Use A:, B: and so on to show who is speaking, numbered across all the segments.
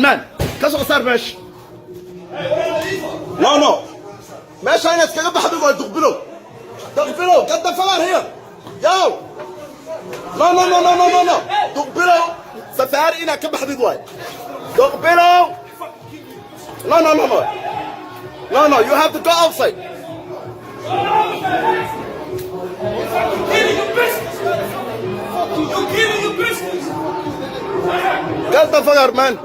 A: Man. Qu'est-ce que ça marche? Non, non. ماشي هنا تكلم بحضرتك تقبله. تقبله. Get the fuck out here. Yo. No, no, no, no, no, no, no. تقبله. سفاري هنا كم بحضرتك. تقبله. No, no, no, no. No, no. You have to go outside.
B: You're killing your business.
A: Get the fuck out, man.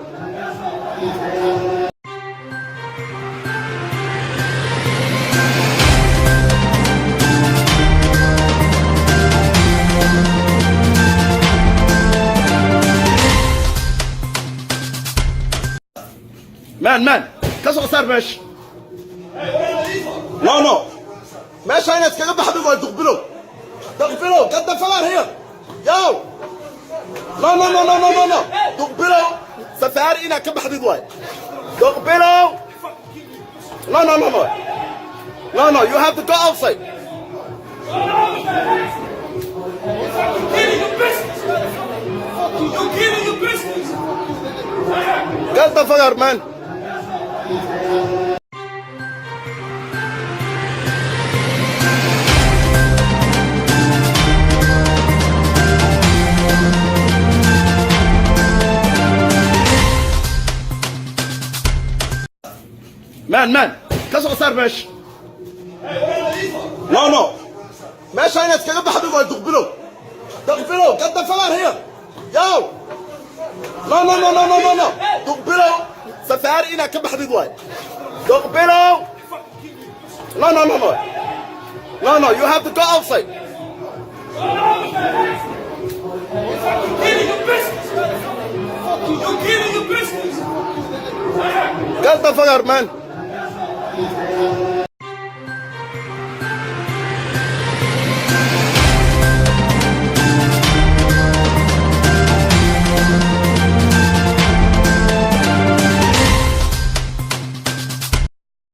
A: Man. Qu'est-ce que ça marche? Non, non. ماشي هنا تكلم بحضرتك تقبله. تقبله. Get the fuck out here. Yo. No, no, no, no, no, no, no. تقبله. سفاري هنا كم بحضرتك. تقبله. No, no, no, no. No, no. You have to go outside.
B: You're killing your business.
A: Get the fuck out, man. Man. Qu'est-ce que ça marche? Non, non. ماشي هنا تكلم بحضرتك تقبله. تقبله. Get the fuck out here. Yo. No, no, no, no, no, no, no. تقبله. سفاري هنا كم بحضرتك. تقبله. No, no, no, no. No, no. You have to go outside.
B: Killing your business. You're killing your business.
A: Get the fuck out, man.